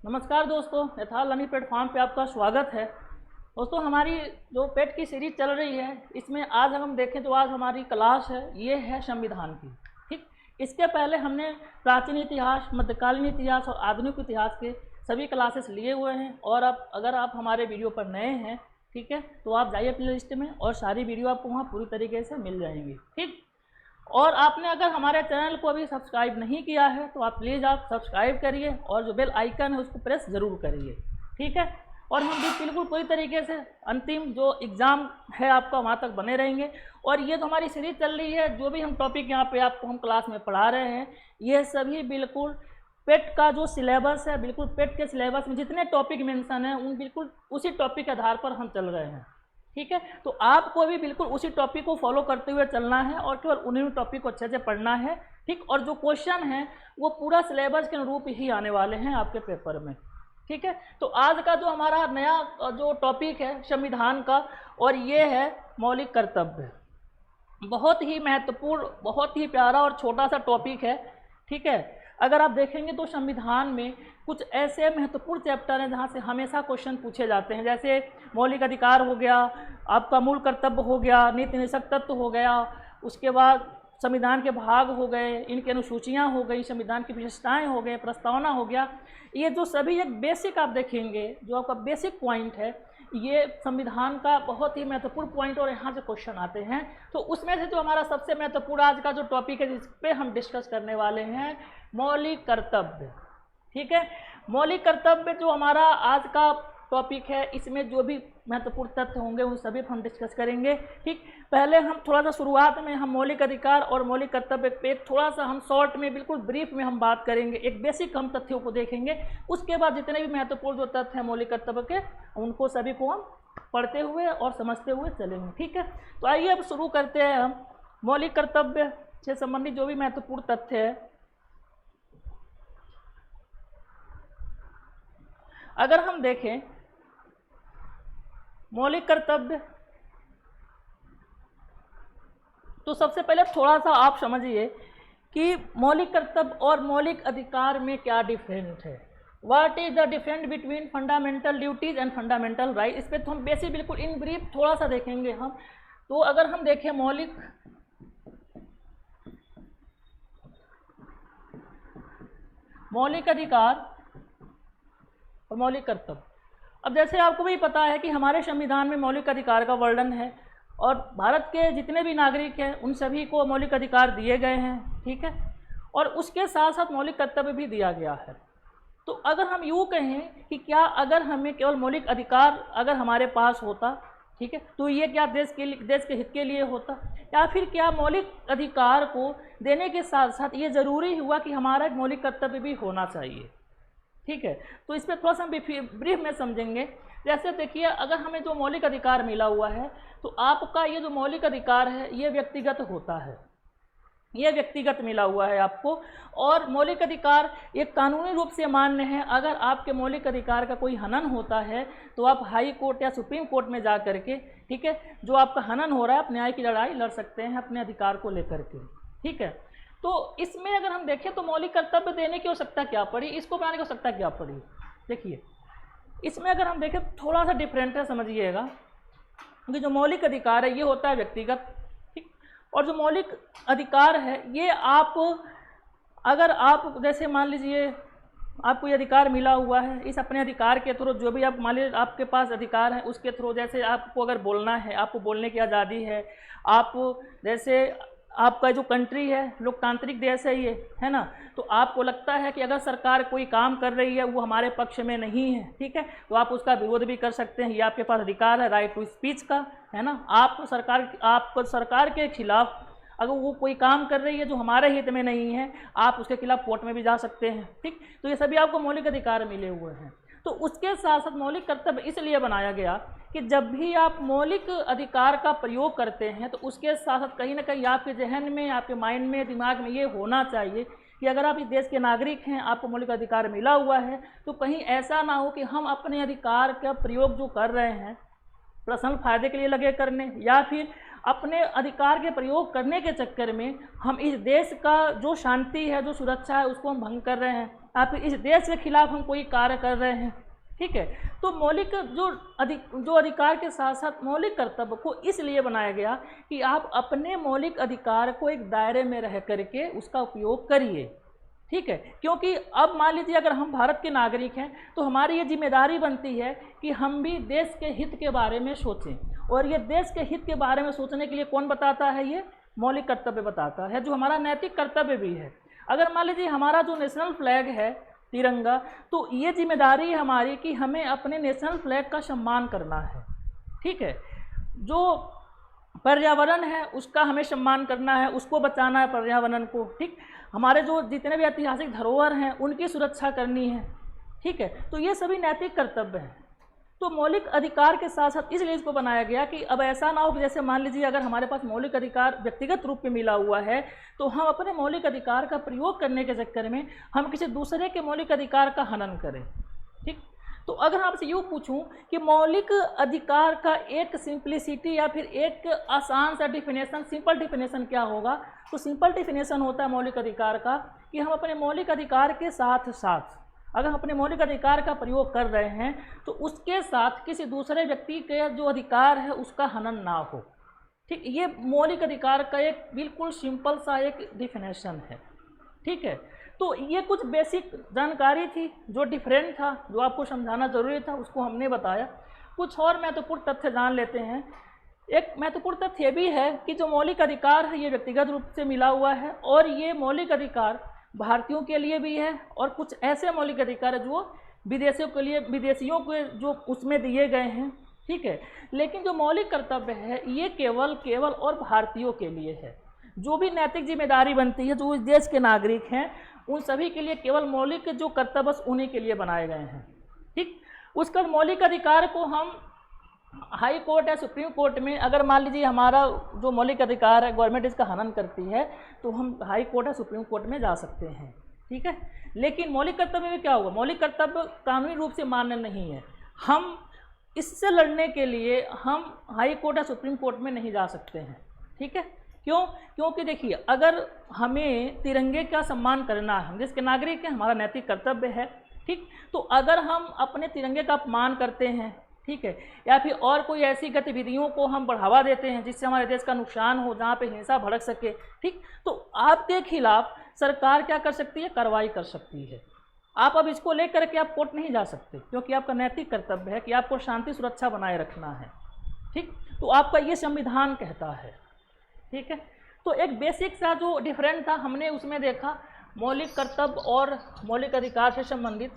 नमस्कार दोस्तों, यथार्थ लर्निंग प्लेटफॉर्म पे आपका स्वागत है। दोस्तों, हमारी जो पेट की सीरीज चल रही है, इसमें आज हम देखें तो आज हमारी क्लास है, ये है संविधान की। ठीक, इसके पहले हमने प्राचीन इतिहास, मध्यकालीन इतिहास और आधुनिक इतिहास के सभी क्लासेस लिए हुए हैं। और अब अगर आप हमारे वीडियो पर नए हैं, ठीक है, तो आप जाइए प्ले लिस्ट में और सारी वीडियो आपको वहाँ पूरी तरीके से मिल जाएंगी। ठीक, और आपने अगर हमारे चैनल को अभी सब्सक्राइब नहीं किया है तो आप प्लीज़ आप सब्सक्राइब करिए और जो बेल आइकन है उसको प्रेस ज़रूर करिए। ठीक है, और हम भी बिल्कुल पूरी तरीके से अंतिम जो एग्ज़ाम है आपका वहाँ तक बने रहेंगे। और ये जो हमारी सीरीज चल रही है, जो भी हम टॉपिक यहाँ पे आपको हम क्लास में पढ़ा रहे हैं, ये सभी बिल्कुल पेट का जो सिलेबस है, बिल्कुल पेट के सिलेबस में जितने टॉपिक मेंशन हैं उन बिल्कुल उसी टॉपिक के आधार पर हम चल रहे हैं। ठीक है, तो आपको भी बिल्कुल उसी टॉपिक को फॉलो करते हुए चलना है और केवल उन्हीं टॉपिक को अच्छे से पढ़ना है। ठीक, और जो क्वेश्चन है वो पूरा सिलेबस के अनुरूप ही आने वाले हैं आपके पेपर में। ठीक है, तो आज का जो हमारा नया जो टॉपिक है संविधान का, और ये है मौलिक कर्तव्य। बहुत ही महत्वपूर्ण, बहुत ही प्यारा और छोटा सा टॉपिक है। ठीक है, अगर आप देखेंगे तो संविधान में कुछ ऐसे महत्वपूर्ण चैप्टर हैं जहाँ से हमेशा क्वेश्चन पूछे जाते हैं, जैसे मौलिक अधिकार हो गया, आपका मूल कर्तव्य हो गया, नीति निषेध तत्व हो गया, उसके बाद संविधान के भाग हो गए, इनकी अनुसूचियाँ हो गई, संविधान की विशेषताएँ हो गए, प्रस्तावना हो गया। ये जो सभी एक बेसिक आप देखेंगे, जो आपका बेसिक पॉइंट है, ये संविधान का बहुत ही महत्वपूर्ण पॉइंट और यहाँ से क्वेश्चन आते हैं। तो उसमें से जो हमारा सबसे महत्वपूर्ण आज का जो टॉपिक है, जिस पे हम डिस्कस करने वाले हैं, मौलिक कर्तव्य। ठीक है, मौलिक कर्तव्य जो हमारा आज का टॉपिक है, इसमें जो भी महत्वपूर्ण तथ्य होंगे उन सभी पर हम डिस्कस करेंगे। ठीक, पहले हम थोड़ा सा शुरुआत में हम मौलिक अधिकार और मौलिक कर्तव्य पे थोड़ा सा हम शॉर्ट में, बिल्कुल ब्रीफ में हम बात करेंगे, एक बेसिक हम तथ्यों को देखेंगे। उसके बाद जितने भी महत्वपूर्ण जो तथ्य हैं मौलिक कर्तव्य के, उनको सभी को हम पढ़ते हुए और समझते हुए चलेंगे। ठीक है, तो आइए अब शुरू करते हैं हम मौलिक कर्तव्य से संबंधित जो भी महत्वपूर्ण तथ्य है। अगर हम देखें मौलिक कर्तव्य, तो सबसे पहले थोड़ा सा आप समझिए कि मौलिक कर्तव्य और मौलिक अधिकार में क्या डिफरेंस है। What is the difference between fundamental duties and fundamental right. इस पर तो हम बेसिक बिल्कुल इन ब्रीफ थोड़ा सा देखेंगे हम। तो अगर हम देखें मौलिक अधिकार और मौलिक कर्तव्य, अब जैसे आपको भी पता है कि हमारे संविधान में मौलिक अधिकार का वर्णन है और भारत के जितने भी नागरिक हैं उन सभी को मौलिक अधिकार दिए गए हैं। ठीक है, और उसके साथ साथ मौलिक कर्तव्य भी दिया गया है। तो अगर हम यूँ कहें कि क्या अगर हमें केवल मौलिक अधिकार अगर हमारे पास होता, ठीक है, तो ये क्या देश के हित के लिए होता, या फिर क्या मौलिक अधिकार को देने के साथ साथ ये ज़रूरी हुआ कि हमारा एक मौलिक कर्तव्य भी होना चाहिए। ठीक है, तो इस पर थोड़ा सा ब्रीफ में समझेंगे। जैसे देखिए, अगर हमें जो मौलिक अधिकार मिला हुआ है, तो आपका ये जो मौलिक अधिकार है ये व्यक्तिगत होता है, ये व्यक्तिगत मिला हुआ है आपको। और मौलिक अधिकार ये कानूनी रूप से मान्य है। अगर आपके मौलिक अधिकार का कोई हनन होता है तो आप हाई कोर्ट या सुप्रीम कोर्ट में जा करके, ठीक है, जो आपका हनन हो रहा है, आप न्याय की लड़ाई लड़ सकते हैं अपने अधिकार को लेकर के। ठीक है, तो इसमें अगर हम देखें तो मौलिक कर्तव्य देने की आवश्यकता क्या पड़ी, इसको बनाने की आवश्यकता क्या पड़ी। देखिए, इसमें अगर हम देखें थोड़ा सा डिफरेंट है, समझिएगा, क्योंकि जो मौलिक अधिकार है ये होता है व्यक्तिगत। ठीक, और जो मौलिक अधिकार है ये आप, अगर आप जैसे मान लीजिए आपको ये अधिकार मिला हुआ है, इस अपने अधिकार के थ्रू जो भी आप मान लीजिए आपके पास अधिकार है उसके थ्रू, जैसे आपको अगर बोलना है, आपको बोलने की आज़ादी है, आप जैसे आपका जो कंट्री है लोकतांत्रिक देश है ये, है ना, तो आपको लगता है कि अगर सरकार कोई काम कर रही है वो हमारे पक्ष में नहीं है, ठीक है, तो आप उसका विरोध भी कर सकते हैं। ये आपके पास अधिकार है, राइट टू स्पीच का, है ना। आपको सरकार के खिलाफ अगर वो कोई काम कर रही है जो हमारे हित में नहीं है, आप उसके खिलाफ कोर्ट में भी जा सकते हैं। ठीक, तो ये सभी आपको मौलिक अधिकार मिले हुए हैं। तो उसके साथ साथ मौलिक कर्तव्य इसलिए बनाया गया कि जब भी आप मौलिक अधिकार का प्रयोग करते हैं तो उसके साथ साथ कहीं ना कहीं आपके जहन में, आपके माइंड में, दिमाग में ये होना चाहिए कि अगर आप इस देश के नागरिक हैं, आपको मौलिक अधिकार मिला हुआ है, तो कहीं ऐसा ना हो कि हम अपने अधिकार का प्रयोग जो कर रहे हैं पर्सनल फायदे के लिए लगे करने, या फिर अपने अधिकार के प्रयोग करने के चक्कर में हम इस देश का जो शांति है, जो सुरक्षा है, उसको हम भंग कर रहे हैं, या फिर इस देश के खिलाफ हम कोई कार्य कर रहे हैं। ठीक है, तो मौलिक जो अधिकार के साथ साथ मौलिक कर्तव्य को इसलिए बनाया गया कि आप अपने मौलिक अधिकार को एक दायरे में रह करके उसका उपयोग करिए। ठीक है, क्योंकि अब मान लीजिए अगर हम भारत के नागरिक हैं तो हमारी ये जिम्मेदारी बनती है कि हम भी देश के हित के बारे में सोचें, और ये देश के हित के बारे में सोचने के लिए कौन बताता है? ये मौलिक कर्तव्य बताता है, जो हमारा नैतिक कर्तव्य भी है। अगर मान लीजिए हमारा जो नेशनल फ्लैग है तिरंगा, तो ये जिम्मेदारी है हमारी कि हमें अपने नेशनल फ्लैग का सम्मान करना है। ठीक है, जो पर्यावरण है उसका हमें सम्मान करना है, उसको बचाना है पर्यावरण को। ठीक, हमारे जो जितने भी ऐतिहासिक धरोहर हैं उनकी सुरक्षा करनी है। ठीक है, तो ये सभी नैतिक कर्तव्य हैं। तो मौलिक अधिकार के साथ साथ इसलिए इसको बनाया गया कि अब ऐसा ना हो कि जैसे मान लीजिए अगर हमारे पास मौलिक अधिकार व्यक्तिगत रूप में मिला हुआ है तो हम अपने मौलिक अधिकार का प्रयोग करने के चक्कर में हम किसी दूसरे के मौलिक अधिकार का हनन करें। ठीक, तो अगर आपसे यूँ पूछूं कि मौलिक अधिकार का एक सिंप्लिसिटी या फिर एक आसान सा डिफिनेशन, सिंपल डिफिनेशन क्या होगा, तो सिंपल डिफिनेशन होता है मौलिक अधिकार का कि हम अपने मौलिक अधिकार के साथ साथ, अगर हम अपने मौलिक अधिकार का प्रयोग कर रहे हैं तो उसके साथ किसी दूसरे व्यक्ति के जो अधिकार है उसका हनन ना हो। ठीक, ये मौलिक अधिकार का एक बिल्कुल सिंपल सा एक डिफिनेशन है। ठीक है, तो ये कुछ बेसिक जानकारी थी जो डिफरेंट था, जो आपको समझाना ज़रूरी था, उसको हमने बताया। कुछ और महत्वपूर्ण तथ्य जान लेते हैं। एक महत्वपूर्ण तथ्य ये भी है कि जो मौलिक अधिकार है ये व्यक्तिगत रूप से मिला हुआ है, और ये मौलिक अधिकार भारतीयों के लिए भी है, और कुछ ऐसे मौलिक अधिकार है जो विदेशियों के लिए, विदेशियों के जो उसमें दिए गए हैं। ठीक है, लेकिन जो मौलिक कर्तव्य है ये केवल और भारतीयों के लिए है। जो भी नैतिक जिम्मेदारी बनती है, जो इस देश के नागरिक हैं, उन सभी के लिए केवल मौलिक जो कर्तव्य उन्हीं के लिए बनाए गए हैं। ठीक, उसका मौलिक अधिकार को हम हाई कोर्ट या सुप्रीम कोर्ट में, अगर मान लीजिए हमारा जो मौलिक अधिकार है गवर्नमेंट इसका हनन करती है तो हम हाई कोर्ट या सुप्रीम कोर्ट में जा सकते हैं। ठीक है, लेकिन मौलिक कर्तव्य में क्या होगा? मौलिक कर्तव्य कानूनी रूप से मान्य नहीं है। हम इससे लड़ने के लिए हम हाई कोर्ट या सुप्रीम कोर्ट में नहीं जा सकते हैं। ठीक है, क्यों? क्योंकि देखिए, अगर हमें तिरंगे का सम्मान करना है, हम देश के नागरिक हैं, हमारा नैतिक कर्तव्य है। ठीक, तो अगर हम अपने तिरंगे का अपमान करते हैं, ठीक है, या फिर और कोई ऐसी गतिविधियों को हम बढ़ावा देते हैं जिससे हमारे देश का नुकसान हो, जहाँ पे हिंसा भड़क सके, ठीक, तो आपके खिलाफ सरकार क्या कर सकती है? कार्रवाई कर सकती है। आप अब इसको लेकर के आप कोर्ट नहीं जा सकते, क्योंकि आपका नैतिक कर्तव्य है कि आपको शांति सुरक्षा बनाए रखना है। ठीक, तो आपका ये संविधान कहता है। ठीक है, तो एक बेसिक सा जो डिफरेंट था हमने उसमें देखा, मौलिक कर्तव्य और मौलिक अधिकार से संबंधित।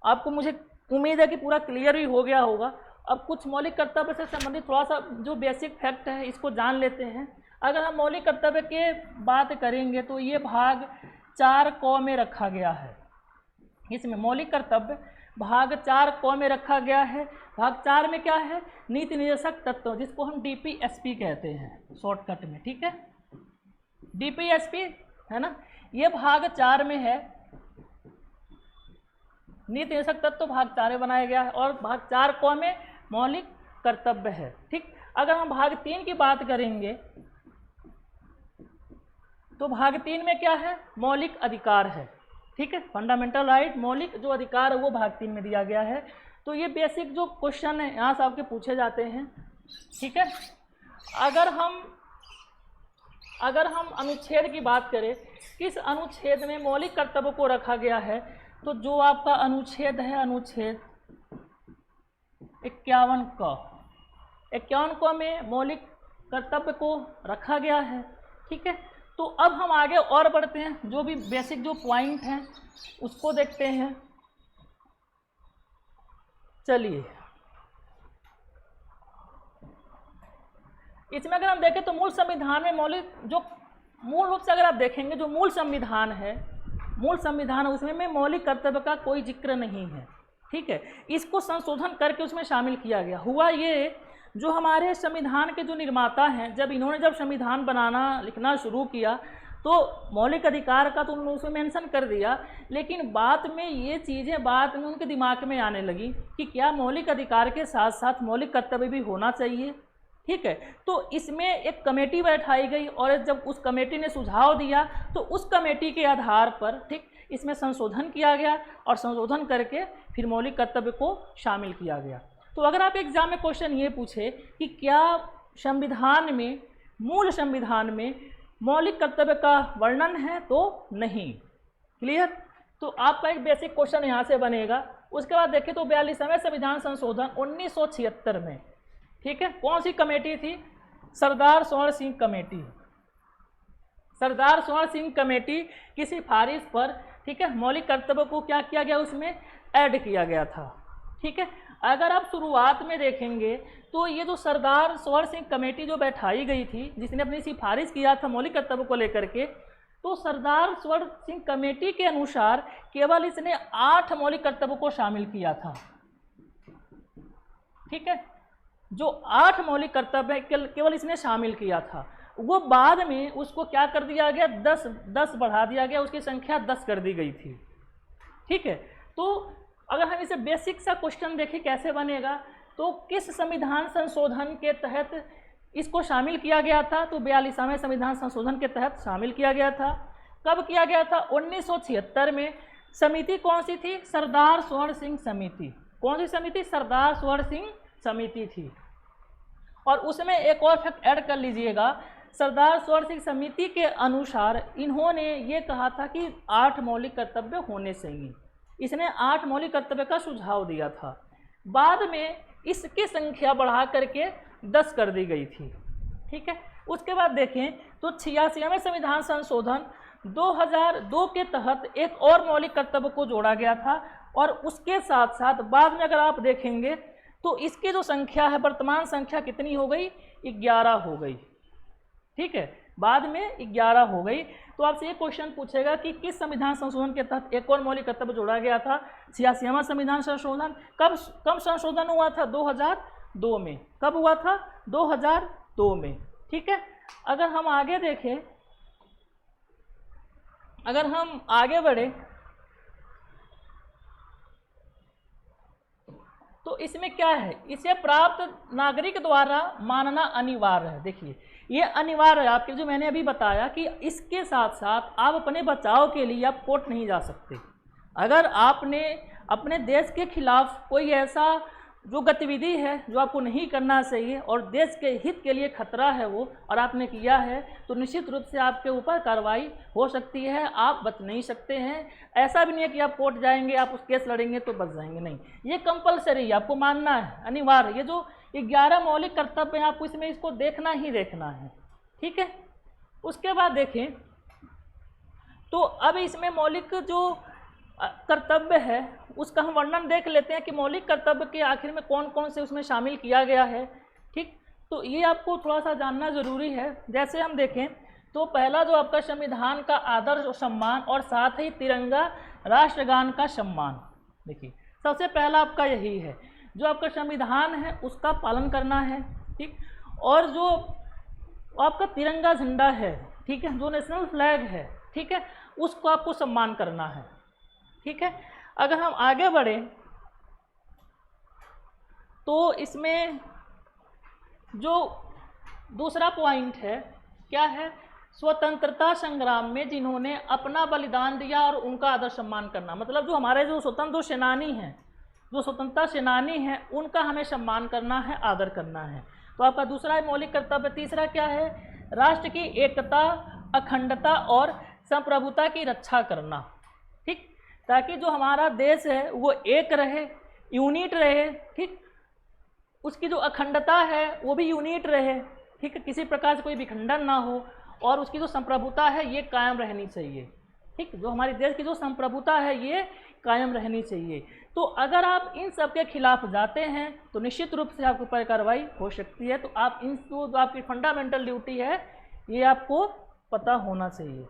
आपको मुझे उम्मीद है कि पूरा क्लियर ही हो गया होगा। अब कुछ मौलिक कर्तव्य से संबंधित थोड़ा सा जो बेसिक फैक्ट है इसको जान लेते हैं। अगर हम मौलिक कर्तव्य के बात करेंगे तो ये भाग 4 क में रखा गया है। इसमें मौलिक कर्तव्य भाग 4 क में रखा गया है। भाग 4 में क्या है? नीति निर्देशक तत्व, जिसको हम DPSP कहते हैं शॉर्टकट में। ठीक है, DPSP है ना, ये भाग 4 में है। नीति निर्देशक तत्व भाग 4 में बनाया गया है और भाग 4 क में मौलिक कर्तव्य है। ठीक, अगर हम भाग 3 की बात करेंगे तो भाग 3 में क्या है? मौलिक अधिकार है। ठीक है, फंडामेंटल राइट, मौलिक जो अधिकार है वो भाग 3 में दिया गया है। तो ये बेसिक जो क्वेश्चन है यहाँ से आपके पूछे जाते हैं। ठीक है, अगर हम अनुच्छेद की बात करें, किस अनुच्छेद में मौलिक कर्तव्य को रखा गया है, तो जो आपका अनुच्छेद है, अनुच्छेद 51 क में मौलिक कर्तव्य को रखा गया है। ठीक है, तो अब हम आगे और बढ़ते हैं, जो भी बेसिक जो पॉइंट हैं उसको देखते हैं। चलिए, इसमें अगर हम देखें तो मूल संविधान में मौलिक जो मूल रूप से अगर आप देखेंगे जो मूल संविधान है उसमें मौलिक कर्तव्य का कोई जिक्र नहीं है। ठीक है, इसको संशोधन करके उसमें शामिल किया गया। हुआ ये, जो हमारे संविधान के जो निर्माता हैं, जब संविधान बनाना लिखना शुरू किया तो मौलिक अधिकार का तो उन्होंने उसमें मेंशन कर दिया, लेकिन बाद में ये चीज़ें बाद में उनके दिमाग में आने लगी कि क्या मौलिक अधिकार के साथ साथ मौलिक कर्तव्य भी होना चाहिए। ठीक है। तो इसमें एक कमेटी बैठाई गई और जब उस कमेटी ने सुझाव दिया तो उस कमेटी के आधार पर ठीक इसमें संशोधन किया गया और संशोधन करके फिर मौलिक कर्तव्य को शामिल किया गया। तो अगर आप एग्जाम में क्वेश्चन ये पूछे कि क्या संविधान में, मूल संविधान में मौलिक कर्तव्य का वर्णन है, तो नहीं। क्लियर। तो आपका एक बेसिक क्वेश्चन यहाँ से बनेगा। उसके बाद देखें तो 42वें संविधान संशोधन 1976 में, ठीक है, कौन सी कमेटी थी? सरदार स्वर्ण सिंह कमेटी। सरदार स्वर्ण सिंह कमेटी की सिफारिश पर, ठीक है, मौलिक कर्तव्य को क्या किया गया, उसमें ऐड किया गया था। ठीक है। अगर आप शुरुआत में देखेंगे तो ये जो सरदार स्वर्ण सिंह कमेटी जो बैठाई गई थी, जिसने अपनी सिफारिश किया था मौलिक कर्तव्य को लेकर के, तो सरदार स्वर्ण सिंह कमेटी के अनुसार केवल इसने 8 मौलिक कर्तव्यों को शामिल किया था। ठीक है। जो 8 मौलिक कर्तव्य केवल इसने शामिल किया था, वो बाद में उसको क्या कर दिया गया, 10 बढ़ा दिया गया, उसकी संख्या 10 कर दी गई थी। ठीक है। तो अगर हम इसे बेसिक सा क्वेश्चन देखें कैसे बनेगा, तो किस संविधान संशोधन के तहत इसको शामिल किया गया था? तो 42वें संविधान संशोधन के तहत शामिल किया गया था। कब किया गया था? 1976 में। समिति कौन सी थी? सरदार स्वर्ण सिंह समिति। कौन सी समिति? सरदार स्वर्ण सिंह समिति थी। और उसमें एक और फैक्ट ऐड कर लीजिएगा, सरदार स्वर्ण सिंह समिति के अनुसार इन्होंने ये कहा था कि 8 मौलिक कर्तव्य होने चाहिए। इसने 8 मौलिक कर्तव्य का सुझाव दिया था। बाद में इसकी संख्या बढ़ा करके 10 कर दी गई थी। ठीक है। उसके बाद देखें तो 86वें संविधान संशोधन 2002 के तहत एक और मौलिक कर्तव्य को जोड़ा गया था और उसके साथ साथ बाद में अगर आप देखेंगे तो इसकी जो संख्या है, वर्तमान संख्या कितनी हो गई? 11 हो गई। ठीक है। बाद में 11 हो गई। तो आपसे ये क्वेश्चन पूछेगा कि किस संविधान संशोधन के तहत एक और मौलिक कर्तव्य जोड़ा गया था? 86वां संविधान संशोधन। कब संशोधन हुआ था? 2002 में। कब हुआ था? 2002 में। ठीक है। अगर हम आगे देखें, अगर हम आगे बढ़े तो इसमें क्या है, इसे प्राप्त नागरिक द्वारा मानना अनिवार्य है। देखिए ये अनिवार्य है आपके, जो मैंने अभी बताया कि इसके साथ साथ आप अपने बचाव के लिए आप कोर्ट नहीं जा सकते। अगर आपने अपने देश के खिलाफ कोई ऐसा जो गतिविधि है जो आपको नहीं करना चाहिए और देश के हित के लिए खतरा है वो, और आपने किया है, तो निश्चित रूप से आपके ऊपर कार्रवाई हो सकती है, आप बच नहीं सकते हैं। ऐसा भी नहीं है कि आप कोर्ट जाएंगे, आप उस केस लड़ेंगे तो बच जाएंगे, नहीं, ये कंपलसरी है, आपको मानना है, अनिवार्य। ये जो 11 मौलिक कर्तव्य हैं आपको इसमें इसको देखना ही देखना है। ठीक है। उसके बाद देखें तो अब इसमें मौलिक जो कर्तव्य है उसका हम वर्णन देख लेते हैं कि मौलिक कर्तव्य के आखिर में कौन कौन से उसमें शामिल किया गया है। ठीक। तो ये आपको थोड़ा सा जानना ज़रूरी है। जैसे हम देखें तो पहला जो आपका संविधान का आदर और सम्मान और साथ ही तिरंगा राष्ट्रगान का सम्मान। देखिए सबसे पहला आपका यही है, जो आपका संविधान है उसका पालन करना है। ठीक। और जो आपका तिरंगा झंडा है, ठीक है, जो नेशनल फ्लैग है, ठीक है, उसको आपको सम्मान करना है। ठीक है। अगर हम आगे बढ़े तो इसमें जो दूसरा पॉइंट है क्या है, स्वतंत्रता संग्राम में जिन्होंने अपना बलिदान दिया और उनका आदर सम्मान करना। मतलब जो हमारे जो स्वतंत्र सेनानी हैं, जो स्वतंत्रता सेनानी हैं, उनका हमें सम्मान करना है, आदर करना है। तो आपका दूसरा मौलिक कर्तव्य। तीसरा क्या है, राष्ट्र की एकता, अखंडता और संप्रभुता की रक्षा करना। ठीक। ताकि जो हमारा देश है वो एक रहे, यूनिट रहे। ठीक। उसकी जो अखंडता है वो भी यूनिट रहे। ठीक है। किसी प्रकार से कोई विखंडन ना हो और उसकी जो संप्रभुता है ये कायम रहनी चाहिए। ठीक। जो हमारे देश की जो संप्रभुता है ये कायम रहनी चाहिए। तो अगर आप इन सब के खिलाफ जाते हैं तो निश्चित रूप से आपके ऊपर कार्रवाई हो सकती है। तो आप इन जो आपकी फंडामेंटल ड्यूटी है ये आपको पता होना चाहिए।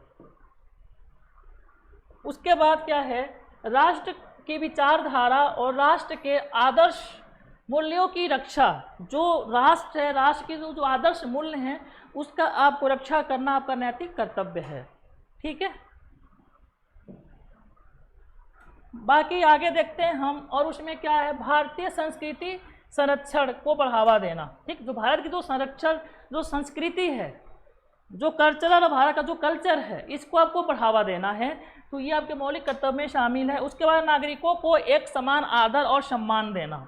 उसके बाद क्या है, राष्ट्र की विचारधारा और राष्ट्र के आदर्श मूल्यों की रक्षा। जो राष्ट्र है, राष्ट्र के जो आदर्श मूल्य हैं उसका आपको रक्षा करना आपका नैतिक कर्तव्य है। ठीक है। बाकी आगे देखते हैं हम, और उसमें क्या है, भारतीय संस्कृति संरक्षण को बढ़ावा देना। ठीक, जो भारत की जो संरक्षण जो संस्कृति है, जो कल्चरल भारत का जो कल्चर है, इसको आपको बढ़ावा देना है। तो ये आपके मौलिक कर्तव्य में शामिल है। उसके बाद नागरिकों को एक समान आदर और सम्मान देना।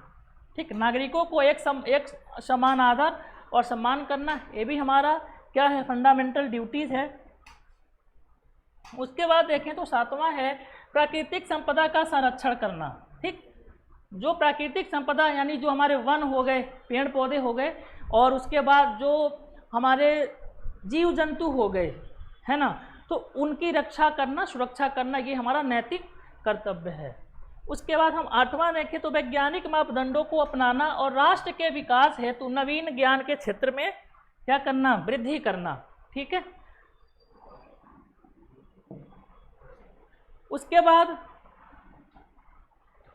ठीक, नागरिकों को एक समान आदर और सम्मान करना, ये भी हमारा क्या है, फंडामेंटल ड्यूटीज़ है। उसके बाद देखें तो 7वां है प्राकृतिक संपदा का संरक्षण करना। ठीक, जो प्राकृतिक संपदा यानी जो हमारे वन हो गए, पेड़ पौधे हो गए, और उसके बाद जो हमारे जीव जंतु हो गए, है ना, तो उनकी रक्षा करना, सुरक्षा करना, ये हमारा नैतिक कर्तव्य है। उसके बाद हम 8वां देखें तो वैज्ञानिक मापदंडों को अपनाना और राष्ट्र के विकास हेतु नवीन ज्ञान के क्षेत्र में क्या करना, वृद्धि करना। ठीक है। उसके बाद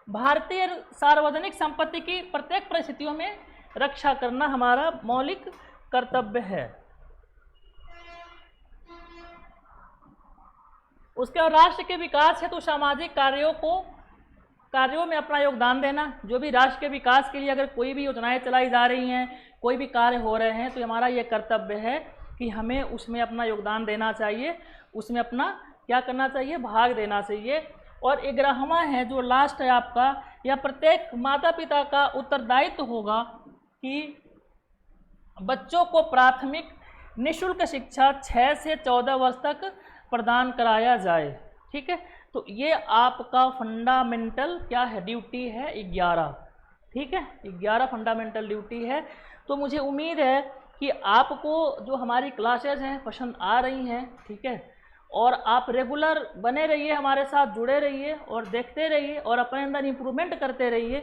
भारतीय सार्वजनिक संपत्ति की प्रत्येक परिस्थितियों में रक्षा करना हमारा मौलिक कर्तव्य है। उसके बाद राष्ट्र के विकास है तो सामाजिक कार्यों में अपना योगदान देना। जो भी राष्ट्र के विकास के लिए अगर कोई भी योजनाएं चलाई जा रही हैं, कोई भी कार्य हो रहे हैं, तो हमारा ये कर्तव्य है कि हमें उसमें अपना योगदान देना चाहिए, उसमें अपना क्या करना चाहिए, भाग देना चाहिए। और 11वां है जो लास्ट है आपका, या प्रत्येक माता पिता का उत्तरदायित्व होगा कि बच्चों को प्राथमिक निःशुल्क शिक्षा 6 से 14 वर्ष तक प्रदान कराया जाए। ठीक है, तो ये आपका फंडामेंटल क्या है, ड्यूटी है 11। ठीक है, 11 फंडामेंटल ड्यूटी है। तो मुझे उम्मीद है कि आपको जो हमारी क्लासेज हैं पसंद आ रही हैं। ठीक है, और आप रेगुलर बने रहिए, हमारे साथ जुड़े रहिए और देखते रहिए और अपने अंदर इम्प्रूवमेंट करते रहिए।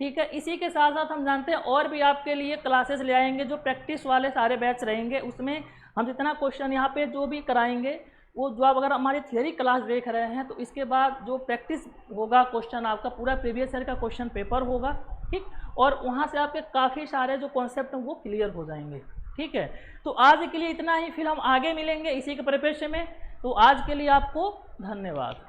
ठीक है, इसी के साथ साथ हम जानते हैं और भी आपके लिए क्लासेस ले आएंगे, जो प्रैक्टिस वाले सारे बैच रहेंगे। उसमें हम जितना क्वेश्चन यहाँ पे जो भी कराएंगे, वो जो आप अगर हमारी थियरी क्लास देख रहे हैं तो इसके बाद जो प्रैक्टिस होगा, क्वेश्चन आपका पूरा प्रीवियस ईयर का क्वेश्चन पेपर होगा। ठीक, और वहाँ से आपके काफ़ी सारे जो कॉन्सेप्ट हैं वो क्लियर हो जाएंगे। ठीक है, तो आज के लिए इतना ही, फिर हम आगे मिलेंगे इसी के परिप्रेक्ष्य में। तो आज के लिए आपको धन्यवाद।